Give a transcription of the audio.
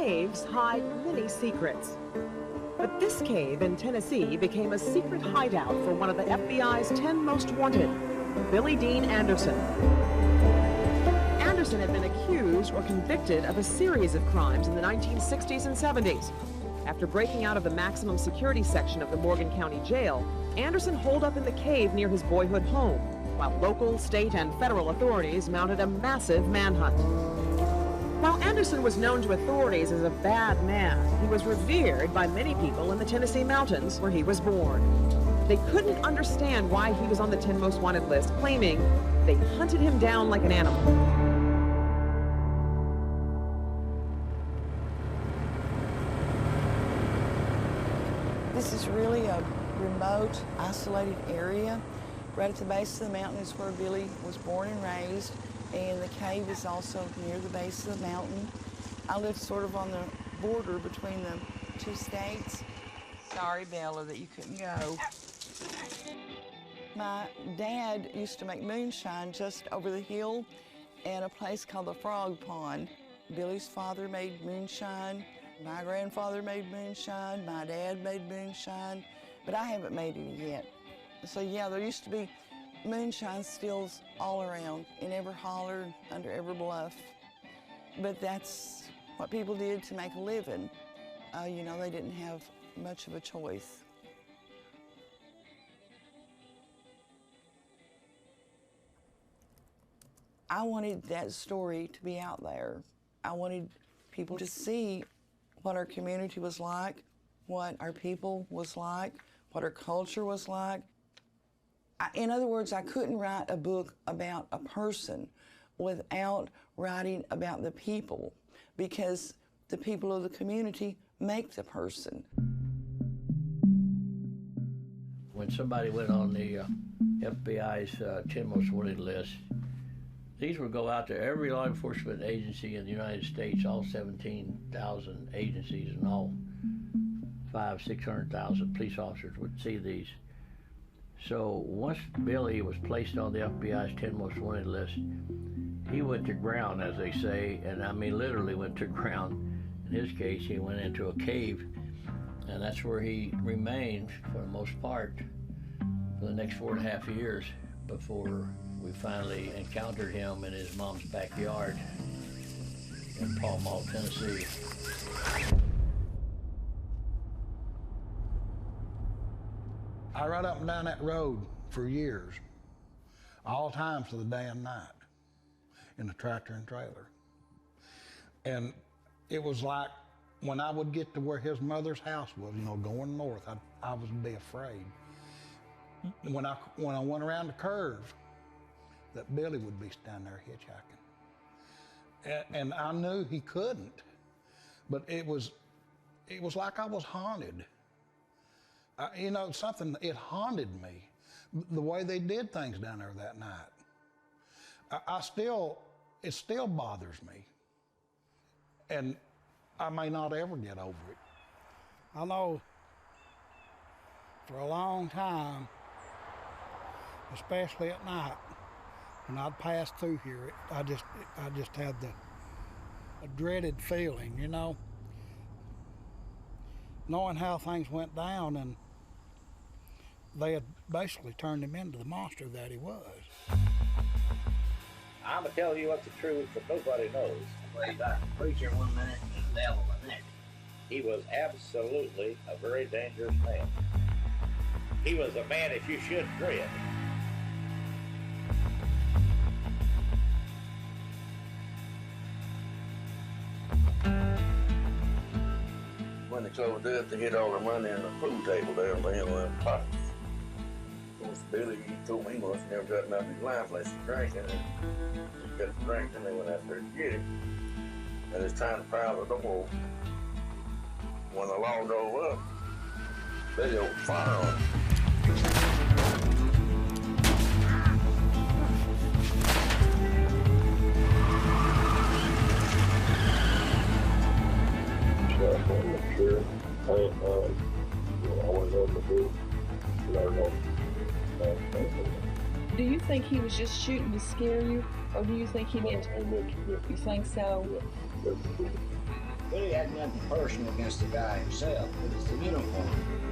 caves hide many secrets. But this cave in Tennessee became a secret hideout for one of the FBI's 10 most wanted, Billy Dean Anderson. Anderson had been accused or convicted of a series of crimes in the 1960s and 70s. After breaking out of the maximum security section of the Morgan County Jail, Anderson holed up in the cave near his boyhood home, while local, state, and federal authorities mounted a massive manhunt. While Anderson was known to authorities as a bad man, he was revered by many people in the Tennessee mountains where he was born. They couldn't understand why he was on the 10 most wanted list, claiming they hunted him down like an animal. This is really a remote, isolated area. Right at the base of the mountain is where Billy was born and raised, and the cave is also near the base of the mountain. I live sort of on the border between the two states. Sorry, Bella, that you couldn't go. My dad used to make moonshine just over the hill at a place called the Frog Pond. Billy's father made moonshine. My grandfather made moonshine. My dad made moonshine, but I haven't made any yet. So yeah, there used to be moonshine stills all around, in every holler, under every bluff. But that's what people did to make a living. You know, they didn't have much of a choice. I wanted that story to be out there. I wanted people to see what our community was like, what our people was like, what our culture was like. In other words, I couldn't write a book about a person without writing about the people, because the people of the community make the person. When somebody went on the FBI's 10 most wanted list, these would go out to every law enforcement agency in the United States, all 17,000 agencies, and all 600,000 police officers would see these. So once Billy was placed on the FBI's 10 most wanted list, he went to ground, as they say, and I mean literally went to ground. In his case, he went into a cave, and that's where he remained for the most part for the next 4.5 years before we finally encountered him in his mom's backyard in Pall Mall, Tennessee. I rode up and down that road for years, all times of the day and night, in the tractor and trailer. And it was like when I would get to where his mother's house was, you know, going north, I would be afraid. When I went around the curve, that Billy would be standing there hitchhiking. And I knew he couldn't, but it was like I was haunted. You know, it haunted me, the way they did things down there that night. It still bothers me. And I may not ever get over it. I know for a long time, especially at night, when I'd pass through here, I just had a dreaded feeling, you know, knowing how things went down, and they had basically turned him into the monster that he was. I'm gonna tell you what the truth, but nobody knows. Well, he's a preacher one minute and the devil the next. He was absolutely a very dangerous man. He was a man that you should dread. When they closed up, they hid all their money in the pool table there and they went pockets. Of course, Billy, he told me he must never got nothing in his life unless he drank, and he got the drink, and they went out there to get him. And it's time to pile the door. When the law drove up, they opened fire on him. Sure. I want to know the truth. Do you think he was just shooting to scare you, or do you think he meant to? You think so? Billy had nothing personal against the guy himself. It was the uniform.